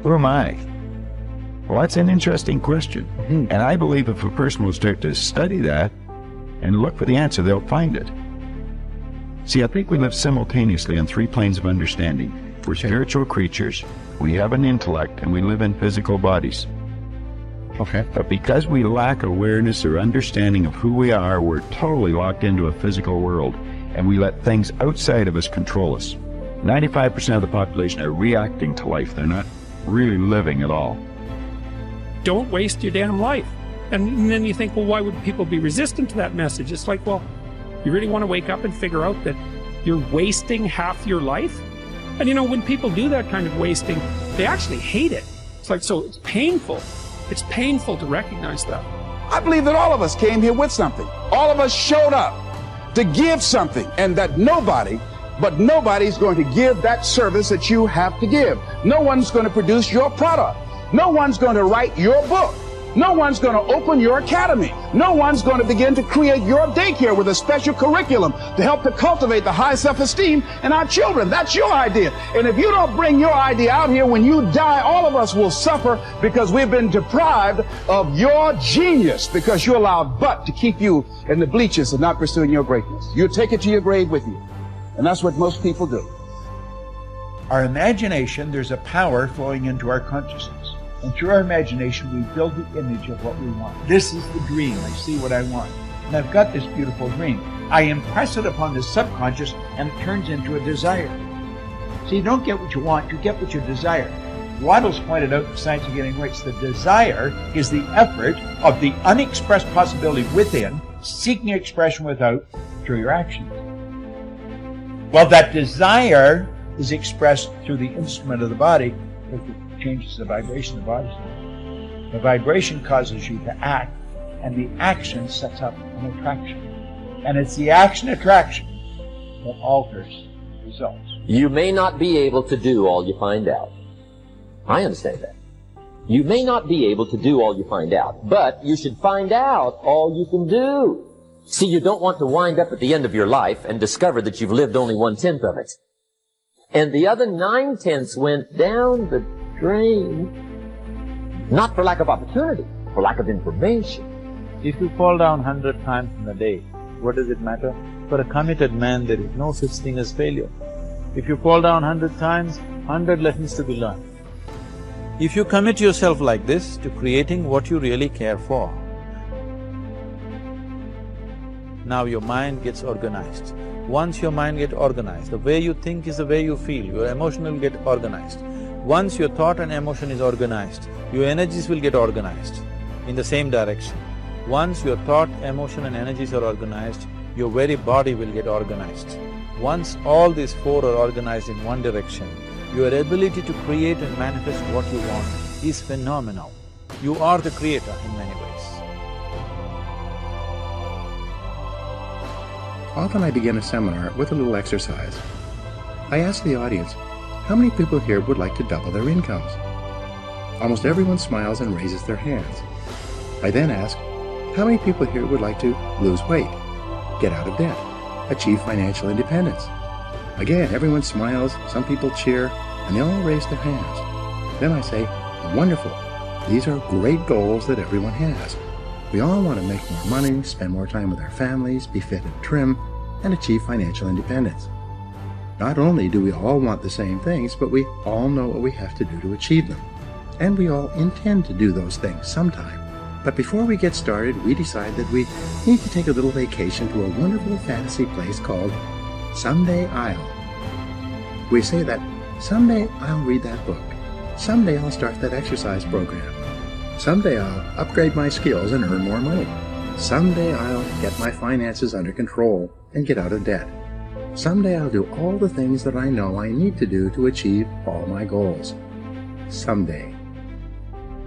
Who am I? Well, that's an interesting question. And I believe if a person will start to study that and look for the answer, they'll find it. See, I think we live simultaneously on three planes of understanding. We're spiritual creatures, we have an intellect, and we live in physical bodies. Okay. But because we lack awareness or understanding of who we are, we're totally locked into a physical world, and we let things outside of us control us. 95% of the population are reacting to life. They're not really living at all. Don't waste your damn life. And then you think, well, why would people be resistant to that message? It's like, well, you really want to wake up and figure out that you're wasting half your life? And you know, when people do that kind of wasting, they actually hate it. It's like, so it's painful. It's painful to recognize that. I believe that all of us came here with something. All of us showed up to give something, and that nobody's going to give that service that you have to give. No one's going to produce your product. No one's going to write your book. No one's going to open your academy. No one's going to begin to create your daycare with a special curriculum to help to cultivate the high self-esteem in our children. That's your idea. And if you don't bring your idea out here, when you die, all of us will suffer because we've been deprived of your genius, because you allowed butt to keep you in the bleachers and not pursuing your greatness. You take it to your grave with you. And that's what most people do. Our imagination, there's a power flowing into our consciousness. And through our imagination, we build the image of what we want. This is the dream. I see what I want. And I've got this beautiful dream. I impress it upon the subconscious, and it turns into a desire. So you don't get what you want, you get what you desire. Waddell's pointed out the science of getting rich. The desire is the effort of the unexpressed possibility within, seeking expression without, through your actions. Well, that desire is expressed through the instrument of the body, because it changes the vibration of the body. The vibration causes you to act, and the action sets up an attraction. And it's the action-attraction that alters results. You may not be able to do all you find out. I understand that. You may not be able to do all you find out, but you should find out all you can do. See, you don't want to wind up at the end of your life and discover that you've lived only 1/10 of it. And the other 9/10 went down the drain. Not for lack of opportunity, for lack of information. If you fall down 100 times in a day, what does it matter? For a committed man, there is no such thing as failure. If you fall down 100 times, 100 lessons to be learned. If you commit yourself like this to creating what you really care for, now your mind gets organized. Once your mind gets organized, the way you think is the way you feel, your emotion will get organized. Once your thought and emotion is organized, your energies will get organized in the same direction. Once your thought, emotion and energies are organized, your very body will get organized. Once all these four are organized in one direction, your ability to create and manifest what you want is phenomenal. You are the creator in many ways. Often I begin a seminar with a little exercise. I ask the audience, how many people here would like to double their incomes? Almost everyone smiles and raises their hands. I then ask, how many people here would like to lose weight, get out of debt, achieve financial independence? Again, everyone smiles, some people cheer, and they all raise their hands. Then I say, wonderful, these are great goals that everyone has. We all want to make more money, spend more time with our families, be fit and trim, and achieve financial independence. Not only do we all want the same things, but we all know what we have to do to achieve them. And we all intend to do those things sometime. But before we get started, we decide that we need to take a little vacation to a wonderful fantasy place called Someday I'll. We say that, someday I'll read that book. Someday I'll start that exercise program. Someday I'll upgrade my skills and earn more money. Someday I'll get my finances under control and get out of debt. Someday I'll do all the things that I know I need to do to achieve all my goals. Someday.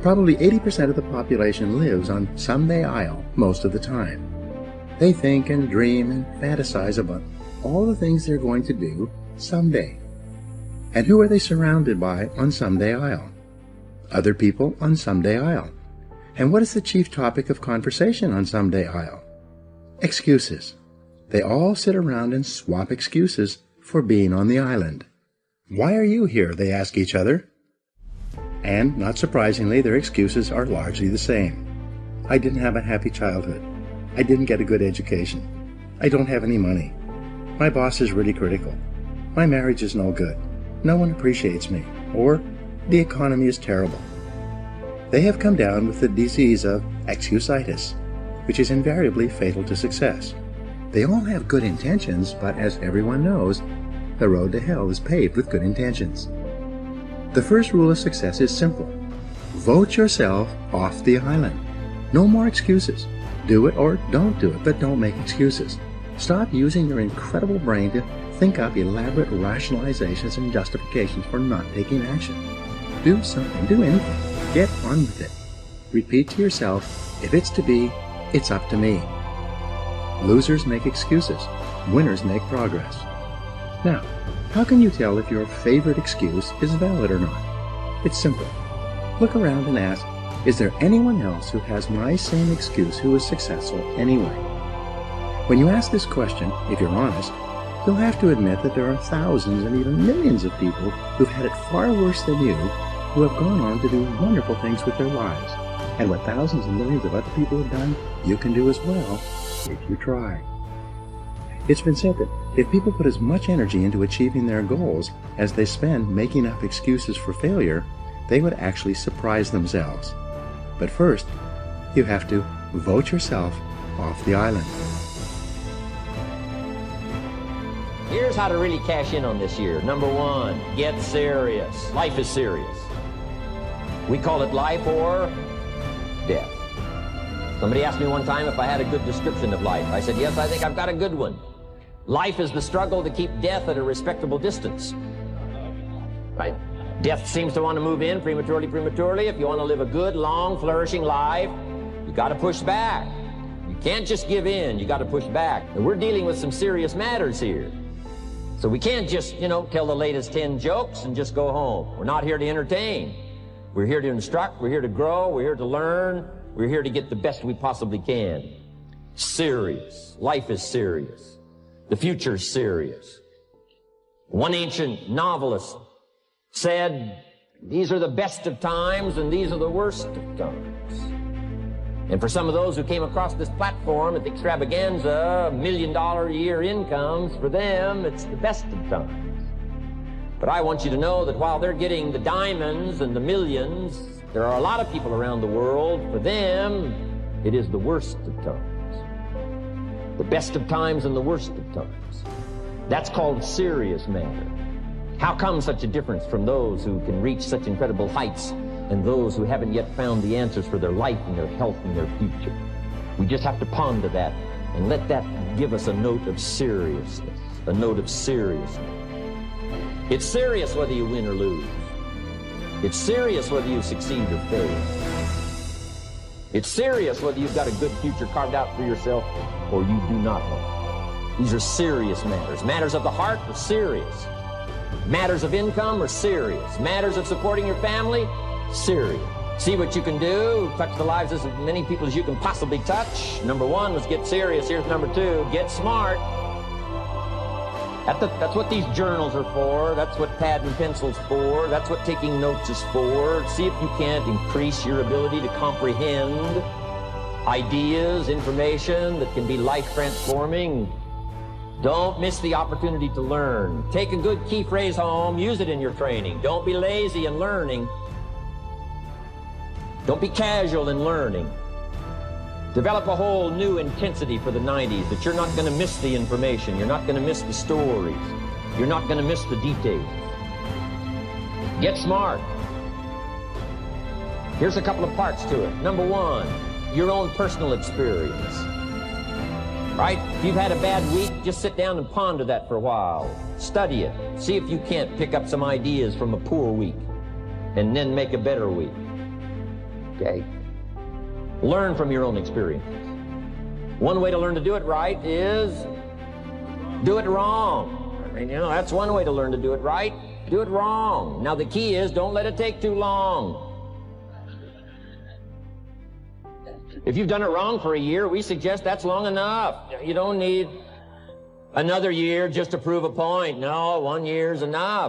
Probably 80% of the population lives on Someday I'll most of the time. They think and dream and fantasize about all the things they're going to do someday. And who are they surrounded by on Someday I'll? Other people on Someday I'll. And what is the chief topic of conversation on Someday I'll? Excuses. They all sit around and swap excuses for being on the island. Why are you here? They ask each other. And, not surprisingly, their excuses are largely the same. I didn't have a happy childhood. I didn't get a good education. I don't have any money. My boss is really critical. My marriage is no good. No one appreciates me. Or, the economy is terrible. They have come down with the disease of excusitis, which is invariably fatal to success. They all have good intentions, but as everyone knows, the road to hell is paved with good intentions. The first rule of success is simple. Vote yourself off the island. No more excuses. Do it or don't do it, but don't make excuses. Stop using your incredible brain to think up elaborate rationalizations and justifications for not taking action. Do something, do anything. Get on with it. Repeat to yourself, if it's to be, it's up to me. Losers make excuses. Winners make progress. Now, how can you tell if your favorite excuse is valid or not? It's simple. Look around and ask, is there anyone else who has my same excuse who is successful anyway? When you ask this question, if you're honest, you'll have to admit that there are thousands and even millions of people who've had it far worse than you, who have gone on to do wonderful things with their lives. And what thousands and millions of other people have done, you can do as well, if you try. It's been said that if people put as much energy into achieving their goals as they spend making up excuses for failure, they would actually surprise themselves. But first, you have to vote yourself off the island. Here's how to really cash in on this year. Number one, get serious. Life is serious. We call it life or death. Somebody asked me one time if I had a good description of life. I said, yes, I think I've got a good one. Life is the struggle to keep death at a respectable distance. Right? Death seems to want to move in prematurely. If you want to live a good, long, flourishing life, you got to push back. You can't just give in. You got to push back. And we're dealing with some serious matters here. So we can't just, tell the latest 10 jokes and just go home. We're not here to entertain. We're here to instruct. We're here to grow. We're here to learn. We're here to get the best we possibly can. Serious. Life is serious. The future's serious. One ancient novelist said, these are the best of times and these are the worst of times. And for some of those who came across this platform at the extravaganza, $1 million a year incomes, for them, it's the best of times. But I want you to know that while they're getting the diamonds and the millions, there are a lot of people around the world, for them, it is the worst of times. The best of times and the worst of times. That's called serious matter. How come such a difference from those who can reach such incredible heights and those who haven't yet found the answers for their life and their health and their future? We just have to ponder that and let that give us a note of seriousness, a note of seriousness. It's serious whether you win or lose. It's serious whether you succeed or fail. It's serious whether you've got a good future carved out for yourself or you do not know. These are serious matters. Matters of the heart are serious. Matters of income are serious. Matters of supporting your family, serious. See what you can do. Touch the lives of as many people as you can possibly touch. Number one was get serious. Here's number two, get smart. That's what these journals are for. That's what pad and pencil's for. That's what taking notes is for. See if you can't increase your ability to comprehend ideas, information that can be life-transforming. Don't miss the opportunity to learn. Take a good key phrase home, use it in your training. Don't be lazy in learning. Don't be casual in learning. Develop a whole new intensity for the 90s that you're not going to miss the information. You're not going to miss the stories. You're not going to miss the details. Get smart. Here's a couple of parts to it. Number one, your own personal experience. Right? If you've had a bad week, just sit down and ponder that for a while. Study it. See if you can't pick up some ideas from a poor week and then make a better week. Okay? Learn from your own experiences. One way to learn to do it right is do it wrong. I mean, that's one way to learn to do it right. Do it wrong. Now the key is don't let it take too long. If you've done it wrong for a year, we suggest that's long enough. You don't need another year just to prove a point. No, 1 year's enough.